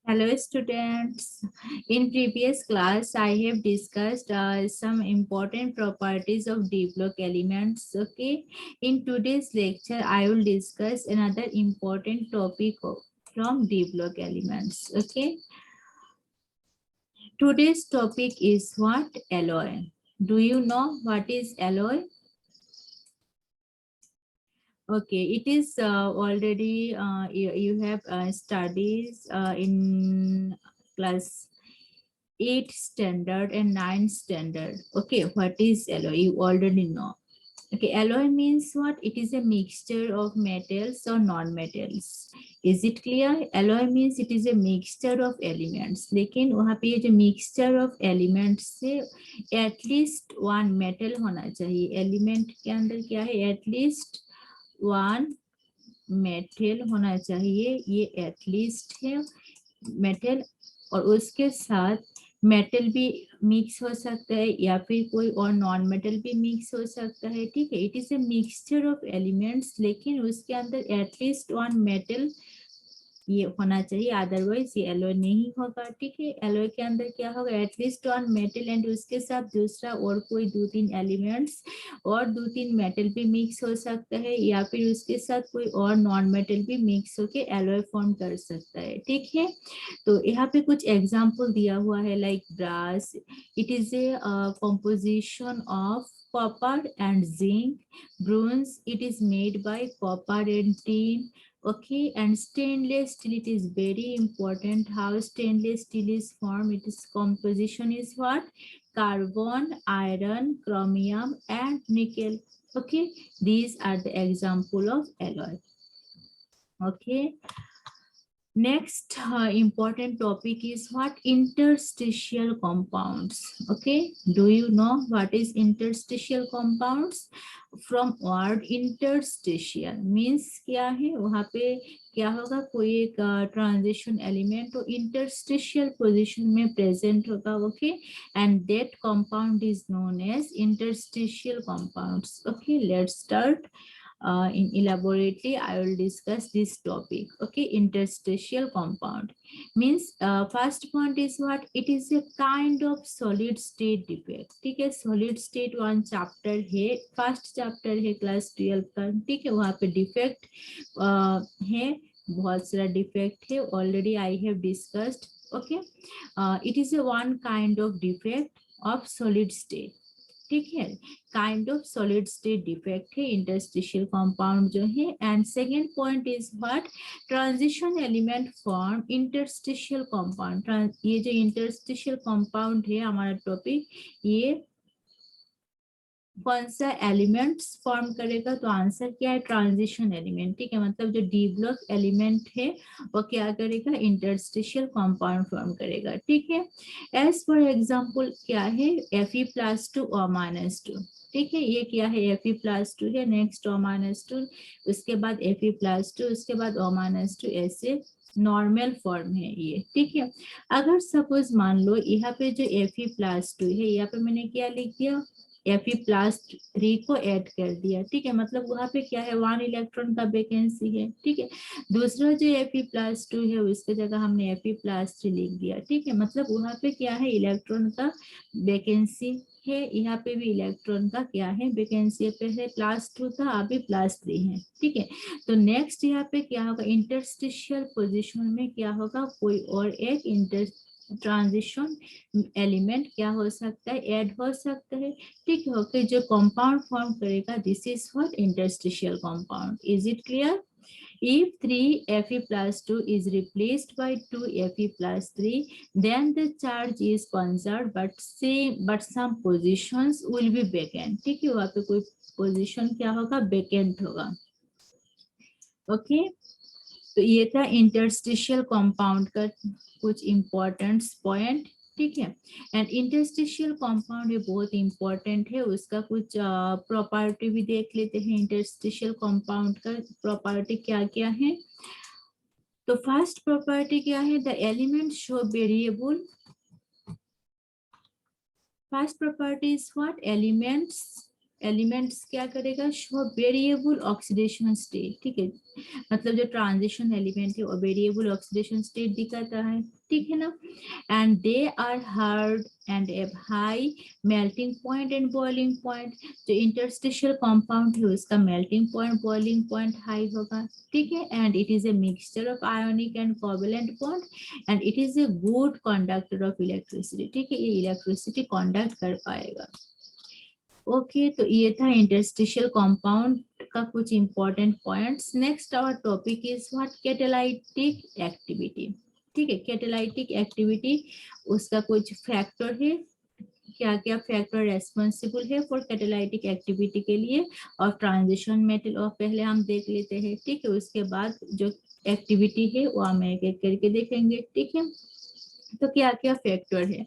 Hello students. In previous class, I have discussed some important properties of D block elements. Okay. In today's lecture, I will discuss another important topic from D block elements. Okay. Today's topic is what? Alloy. Do you know what is alloy? Okay, it is already you have studies in class 8 standard and 9 standard. Okay, what is alloy? You already know. Okay, alloy means what? It is a mixture of metals or non-metals. Is it clear? Alloy means it is a mixture of elements. लेकिन वहाँ पे ये जो mixture of elements से at least one metal होना चाहिए. Element के अंदर क्या है? At least one मेटल होना चाहिए. ये एटलीस्ट है मेटल, और उसके साथ मेटल भी मिक्स हो सकता है या फिर कोई और नॉन मेटल भी मिक्स हो सकता है. ठीक है, it is a mixture of elements, लेकिन उसके अंदर एटलीस्ट वन मेटल ये होना चाहिए, अदरवाइज ये एलॉय नहीं होगा. ठीक है, एलॉय के अंदर क्या होगा? एटलीस्ट वन मेटल एंड उसके साथ दूसरा और कोई 2-3 एलिमेंट्स और 2-3 मेटल भी मिक्स हो सकता है, या फिर उसके साथ कोई और नॉन मेटल भी मिक्स होके एलॉय फॉर्म कर सकता है. ठीक है, तो यहाँ पे कुछ एग्जाम्पल दिया हुआ है, like brass. It is a composition of copper and zinc. Bronze, it is made by copper and tin. Okay, and stainless steel, it is very important how stainless steel is formed. Its composition is what? Carbon, iron, chromium and nickel. Okay, these are the example of alloy. Okay, next important topic is what? Interstitial compounds. Okay, do you know what is interstitial compounds? From word interstitial means क्या है? वहाँ पे क्या होगा? कोई एक transition element तो interstitial position में प्रेजेंट होगा. Okay, and that compound is known as interstitial compounds. Okay, let's start. In elaborately I will discuss this topic. Okay, interstitial compound means first point is what? It is a kind of solid state defect. ठीक है, solid state one chapter है, first chapter है class 12 का. ठीक है, वहाँ पे defect है, बहुत सारा डिफेक्ट है, already I have discussed. Okay, it is A one kind of defect of solid state. ठीक है, kind of solid state defect है इंटरस्टिशियल कंपाउंड जो है. And second point is what? Transition element form interstitial compound. ये जो interstitial compound है हमारा topic, ये कौन सा एलिमेंट्स फॉर्म करेगा? तो आंसर क्या है? Transition element. ठीक है, मतलब जो डी ब्लॉक एलिमेंट है वो क्या करेगा? इंटरस्टिशियल कंपाउंड फॉर्म करेगा. ठीक है, एज फॉर एग्जांपल क्या है? Fe+2 O-2. ठीक है, ये क्या है? Fe+2 है, नेक्स्ट O-2, उसके बाद Fe+2, उसके बाद O-2, ऐसे नॉर्मल फॉर्म है ये. ठीक है, अगर सपोज मान लो यहाँ पे जो Fe+2 है, यहाँ पे मैंने क्या लिख दिया? Fe+3 को ऐड कर दिया. ठीक है, मतलब वहाँ पे क्या है? 1 इलेक्ट्रॉन का वैकेंसी है. ठीक है, दूसरा जो Fe+2 है उसके जगह हमने Fe+3 लिख दिया. ठीक है, मतलब वहाँ पे क्या है? इलेक्ट्रॉन का वैकेंसी है. यहाँ पे भी इलेक्ट्रॉन का क्या है? वैकेंसी. पहले +2 था, अभी +3 है. ठीक है, तो नेक्स्ट यहाँ पे क्या होगा? इंटरस्टिशियल पोजिशन में क्या होगा? कोई और एक ट्रांजिशन एलिमेंट क्या हो सकता है? ऐड हो सकता है. ठीक है, ओके, जो कंपाउंड फॉर्म करेगा this is what? Interstitial compound. Is it clear? If 3Fe+2 is replaced by 2Fe+3, then the charge is conserved, but some positions will be vacant. ठीक है, वहाँ पे कोई पोजीशन क्या होगा? vacant होगा. ओके, तो ये था इंटरस्टिशियल कंपाउंड का कुछ इंपॉर्टेंट पॉइंट. ठीक है, एंड इंटरस्टिशियल कंपाउंड ये बहुत इंपॉर्टेंट है, उसका कुछ प्रॉपर्टी भी देख लेते हैं. इंटरस्टिशियल कंपाउंड का प्रॉपर्टी क्या क्या है? तो फर्स्ट प्रॉपर्टी क्या है? The element show variable. First property is what? Elements elements क्या करेगा, शो वेरिएबल ऑक्सीडेशन स्टेट, ठीक है, मतलब जो ट्रांजिशन एलिमेंट है वो वेरिएबल ऑक्सीडेशन स्टेट दिखाता है, ठीक है ना। And they are hard and have high melting point and boiling point. जो इंटरस्टिशियल कंपाउंड है उसका melting point boiling point high होगा, ठीक है। And it is a mixture of ionic and covalent bond and it is a good conductor of electricity, ठीक है, ये electricity conduct कर पाएगा। ओके तो ये था इंटरस्टिशियल कंपाउंड का कुछ important points. Next our topic is what, catalytic activity, ठीक है। कैटालाइटिक एक्टिविटी उसका कुछ फैक्टर है, क्या क्या फैक्टर रेस्पॉन्सिबल है फॉर कैटालाइटिक एक्टिविटी के लिए, और ट्रांजिशन मेटल और पहले हम देख लेते हैं, ठीक है। उसके बाद जो एक्टिविटी है वो हम एक एक करके देखेंगे, ठीक है। तो क्या क्या फैक्टर है,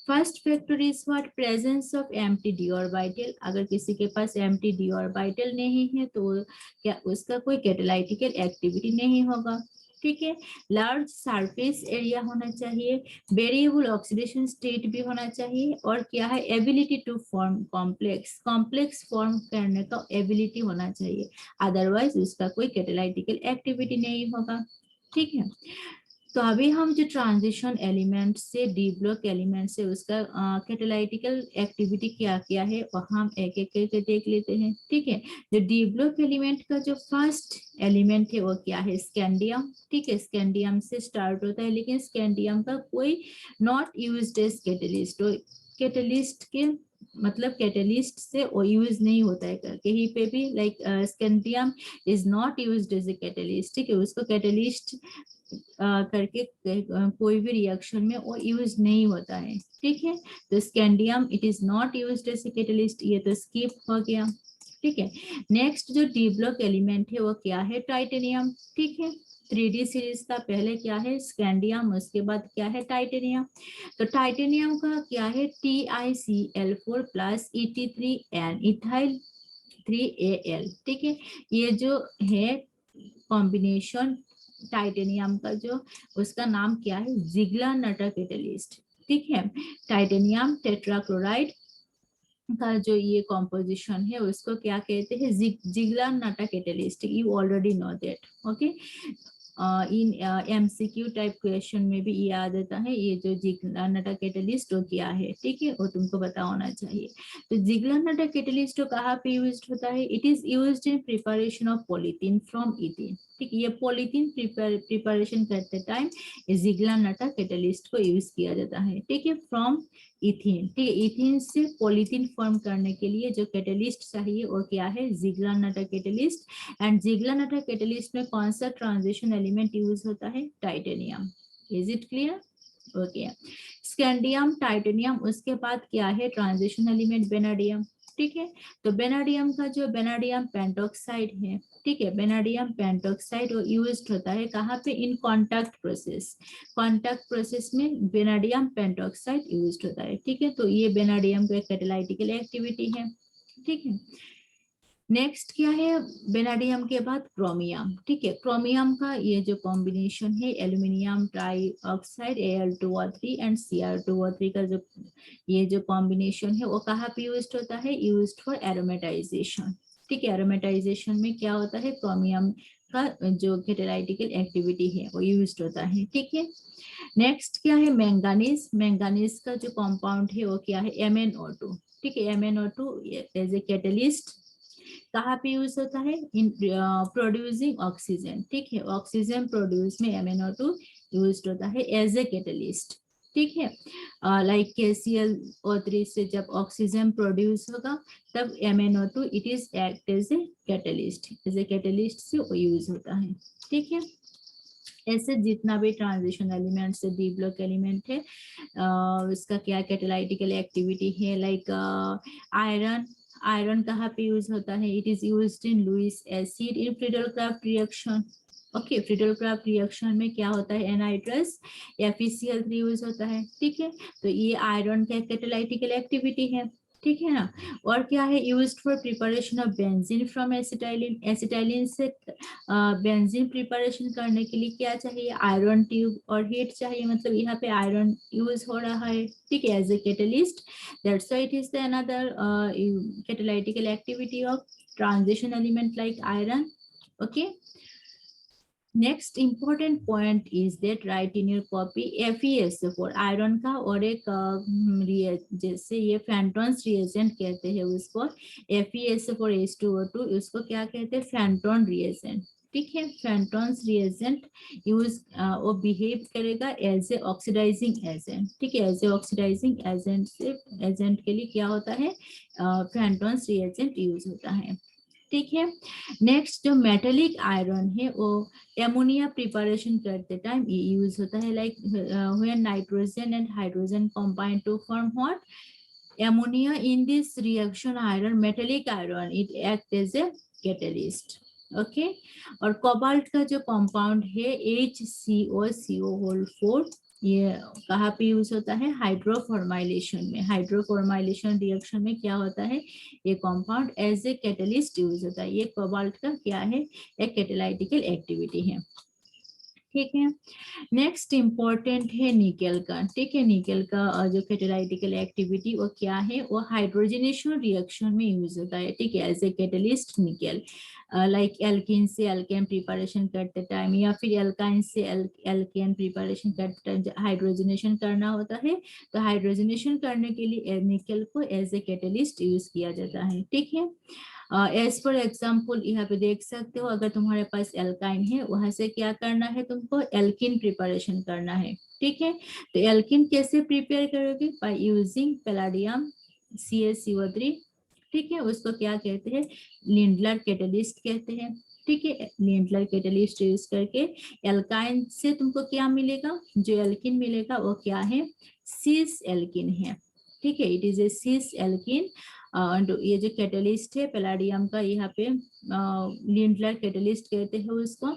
first factor is what, presence of empty D orbital. अगर किसी के पास एम्प्टी डी ऑर्बिटल नहीं है तो क्या उसका कोई कैटालाइटिकल एक्टिविटी नहीं होगा, ठीक है। लार्ज सरफेस एरिया होना चाहिए, वेरिएबल ऑक्सीडेशन स्टेट भी होना चाहिए, और क्या है, ability to form complex, complex फॉर्म करने का एबिलिटी होना चाहिए, अदरवाइज उसका कोई कैटालाइटिकल एक्टिविटी नहीं होगा, ठीक है। तो अभी हम जो ट्रांजिशन एलिमेंट से डी ब्लॉक एलिमेंट से उसका कैटालाइटिकल एक्टिविटी क्या क्या है और हम एक एक करके देख लेते हैं, ठीक है। जो डी ब्लॉक एलिमेंट का जो फर्स्ट एलिमेंट है वो क्या है, स्कैंडियम, ठीक है। स्कैंडियम से स्टार्ट होता है, लेकिन स्कैंडियम का कोई not used as catalyst, catalyst के मतलब कैटलिस्ट से वो यूज नहीं होता है कहीं पे भी, like scandium is not used as a catalyst, ठीक है। उसको कैटलिस्ट करके कोई भी रिएक्शन में वो यूज नहीं होता है, ठीक है। तो scandium it is not used as a catalyst, ये तो स्किप हो गया, ठीक है। नेक्स्ट जो डी ब्लॉक एलिमेंट है वो क्या है, टाइटेनियम, ठीक है। 3D सीरीज का पहले क्या है, स्कैंडियम, उसके बाद क्या है, टाइटेनियम। तो टाइटेनियम का क्या है, TiCl4 plus Et3N, ethyl 3Al, ठीक है। ये जो है कॉम्बिनेशन टाइटेनियम का, जो उसका नाम क्या है, जिगलर-नटर कैटलिस्ट, ठीक है। टाइटेनियम टेट्राक्लोराइड का जो ये कॉम्पोजिशन है उसको क्या कहते हैं, Ziegler Natta catalyst, you already know that, okay. इन MCQ टाइप क्वेश्चन में भी ये आ जाता है, ये जो जिगलर-नटर कैटलिस्ट वो क्या है, ठीक है, वो तुमको पता होना चाहिए। तो जिगलर-नटर कैटलिस्ट कहाँ पे यूज्ड होता है, it is used in preparation of polythene from ethane, ठीक है। ये पॉलीथीन प्रिपरेशन करते टाइम जिगलर-नटर कैटलिस्ट को यूज किया जाता है, ठीक है, फ्रॉम इथेन, ठीक है। इथेन से पॉलीथीन फॉर्म करने के लिए जो कैटलिस्ट चाहिए वो क्या है, जिगलर-नटर कैटलिस्ट। एंड जिगलर-नटर कैटलिस्ट में कौन सा ट्रांजिशन एलिमेंट यूज होता है, titanium, is it clear, okay. Scandium, titanium, उसके बाद क्या है ट्रांजिशन एलिमेंट, बेनाडियम, ठीक है। तो बेनाडियम का जो बेनाडियम पेंटॉक्साइड है, ठीक है, बेनाडियम पेंटॉक्साइड वो यूज्ड होता है कहाँ पे, in contact process, contact process में बेनाडियम पेंटॉक्साइड यूज्ड होता है, ठीक है। तो ये बेनाडियम का कैटालाइटिकल एक्टिविटी है, ठीक है। नेक्स्ट क्या है, बेनाडियम के बाद क्रोमियम, ठीक है। क्रोमियम का ये जो कॉम्बिनेशन है, aluminium try oxide Al2O3 and Cr2O3 का जो ये जो कॉम्बिनेशन है वो कहाँ पे यूज्ड होता है, यूज्ड फॉर एरोमेटाइजेशन, ठीक है। एरोमेटाइजेशन में क्या होता है, क्रोमियम का जो कैटालाइटिकल एक्टिविटी है वो यूज्ड होता है, ठीक है। नेक्स्ट क्या है, मैंगानीज, मैंगानीज का जो कंपाउंड है वो क्या है, MnO2, ठीक है। MnO2 एज ए कैटलिस्ट कहाँ पे यूज होता है, इन प्रोड्यूसिंग ऑक्सीजन, ठीक है। ऑक्सीजन प्रोड्यूस में MnO2 यूज होता है एज ए कैटलिस्ट, ठीक है। लाइक KClO3 से जब ऑक्सीजन प्रोड्यूस होगा तब MnO2 it is act as a catalyst, as a catalyst से वो यूज होता है, ठीक है। ऐसे जितना भी ट्रांजिशन एलिमेंट से डी ब्लॉक एलिमेंट है इसका क्या कैटालाइटिकल एक्टिविटी है, लाइक आयरन, आयरन कहाँ पे यूज होता है, it is used in Lewis acid in Friedel Crafts reaction, okay. Friedel Crafts reaction में क्या होता है, एनाइट्रस FeCl3 यूज होता है, ठीक है। तो ये आयरन का कैटालाइटिकल एक्टिविटी है, ठीक है ना। और क्या है, used for preparation of benzene from acetylene, acetylene से बेंजीन प्रिपरेशन करने के लिए क्या चाहिए, आयरन ट्यूब और हीट चाहिए, मतलब यहाँ पे आयरन यूज हो रहा है, ठीक है, as a catalyst. That's why it is the another catalytical activity of transition element like iron. Okay, next important point is that write in your copy FeSO4 iron का, और एक जैसे ये फेंटॉन्स रिएजेंट कहते हैं उसको, FeSO4H2O2 उसको क्या कहते हैं, फेंटॉन रिएजेंट। ठीक है, फेंटॉन्स रिएजेंट यूज वो बिहेव करेगा एज ए ऑक्सीडाइजिंग एजेंट। ठीक है, एज ए ऑक्सीडाइजिंग एजेंट से एजेंट के लिए क्या होता है, फेंटॉन्स रिएजेंट यूज होता है। ठीक है, नेक्स्ट जो मेटेलिक आयरन है वो एमोनिया प्रिपरेशन करते टाइम ये यूज होता है, like when nitrogen and hydrogen combine to form what, ammonia in this reaction iron metallic iron it act as a catalyst। Okay, और कोबाल्ट का जो कंपाउंड है HCOCO4 ये कहाँ पे यूज होता है, हाइड्रोफॉर्माइलेशन में। हाइड्रोफॉर्माइलेशन रिएक्शन में क्या होता है, ये compound as a catalyst use होता है। ये कोबाल्ट का क्या है, एक कैटालाइटिकल एक्टिविटी है। ठीक है, नेक्स्ट इंपॉर्टेंट है निकेल का। ठीक है, निकेल का जो कैटालाइटिकल एक्टिविटी वो क्या है, वो हाइड्रोजनेशन रिएक्शन में यूज होता है। ठीक है, as a catalyst nickel, like alkene से एल्केन प्रिपरेशन करते टाइम, या फिर एल्काइन से एल्केन प्रिपरेशन करते टाइम हाइड्रोजनेशन करना होता है, तो हाइड्रोजनेशन करने के लिए निकेल को एज ए कैटलिस्ट यूज किया जाता है। ठीक है, एज फॉर एग्जाम्पल यहाँ पे देख सकते हो, अगर तुम्हारे पास एल्काइन है वहां से क्या करना है, तुमको एल्किन प्रिपरेशन करना है। ठीक है, तो एल्किन कैसे प्रिपेयर करोगे, बाय यूजिंग पैलाडियम CaCO3। ठीक है, उसको क्या कहते हैं, लिंडलर कैटलिस्ट कहते हैं। ठीक है, लिंडलर कैटलिस्ट यूज करके एल्काइन से तुमको क्या मिलेगा, जो एल्किन मिलेगा वो क्या है, सिस एल्किन है। ठीक है, it is a cis alkene. ये जो कैटलिस्ट है पैलाडियम का, यहाँ पे लिंडलर कैटलिस्ट कहते हैं उसको।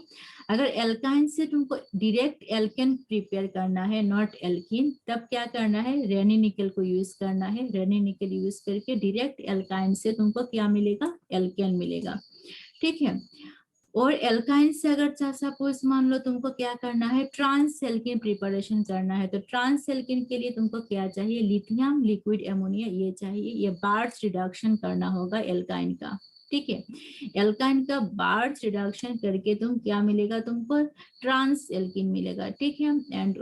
अगर एल्काइन से तुमको डायरेक्ट एल्केन प्रिपेयर करना है, नॉट एल्किन, तब क्या करना है, रेनी निकल को यूज करना है। रेनी निकल यूज करके डायरेक्ट एल्काइन से तुमको क्या मिलेगा, एल्केन मिलेगा। ठीक है, और एल्काइन से अगर सपोज मान लो तुमको क्या करना है, ट्रांस एल्किन प्रिपरेशन करना है, तो ट्रांस एल्किन के लिए तुमको क्या चाहिए, लिथियम लिक्विड एमोनिया ये चाहिए। ये बार्च रिडक्शन करना होगा एल्काइन का। ठीक है, एल्काइन का बार्च रिडक्शन करके तुम क्या मिलेगा, तुमको ट्रांस एल्किन मिलेगा। ठीक है, and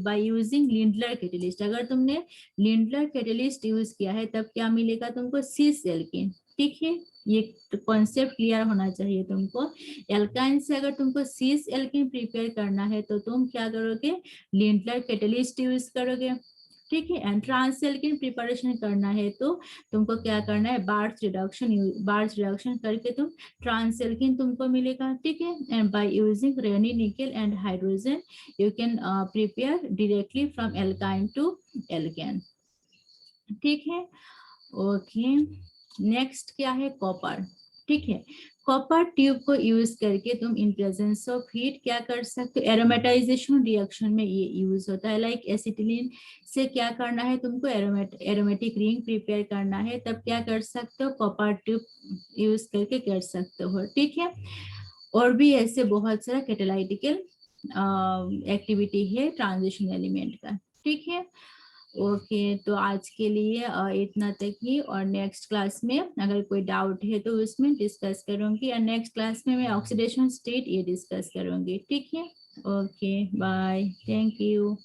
by using Lindlar catalyst, अगर तुमने लिंडलर कैटलिस्ट यूज किया है तब क्या मिलेगा तुमको, सिस एल्किन। ठीक है, ये कॉन्सेप्ट क्लियर होना चाहिए तुमको। एल्काइन से अगर तुमको सिस एल्किन प्रिपेयर करना है तो तुम क्या करोगे, लिंडलर कैटलिस्ट यूज करोगे। ठीक है, एंड ट्रांस एल्किन प्रिपरेशन करना है तो तुमको क्या करना है, बार्च रिडक्शन करके तुम ट्रांस एल्किन तुमको मिलेगा। ठीक है, and bye using Raney nickel and hydrogen you can prepare directly from alkyne to alkane. ठीक है, ओके, नेक्स्ट क्या है, कॉपर। ठीक है, कॉपर ट्यूब को यूज करके तुम इन प्रेजेंस ऑफ हीट क्या कर सकते हो, एरोमेटाइजेशन रिएक्शन में ये यूज होता है। लाइक एसिटिलीन से क्या करना है तुमको, एरोमेटिक रिंग प्रिपेयर करना है, तब क्या कर सकते हो, कॉपर ट्यूब यूज करके कर सकते हो। ठीक है, और भी ऐसे बहुत सारा कैटालाइटिकल एक्टिविटी है ट्रांजिशन एलिमेंट का। ठीक है, ओके, तो आज के लिए इतना तक ही, और नेक्स्ट क्लास में अगर कोई डाउट है तो उसमें डिस्कस करूंगी, और नेक्स्ट क्लास में मैं ऑक्सीडेशन स्टेट ये डिस्कस करूंगी। ठीक है, ओके, बाय, थैंक यू।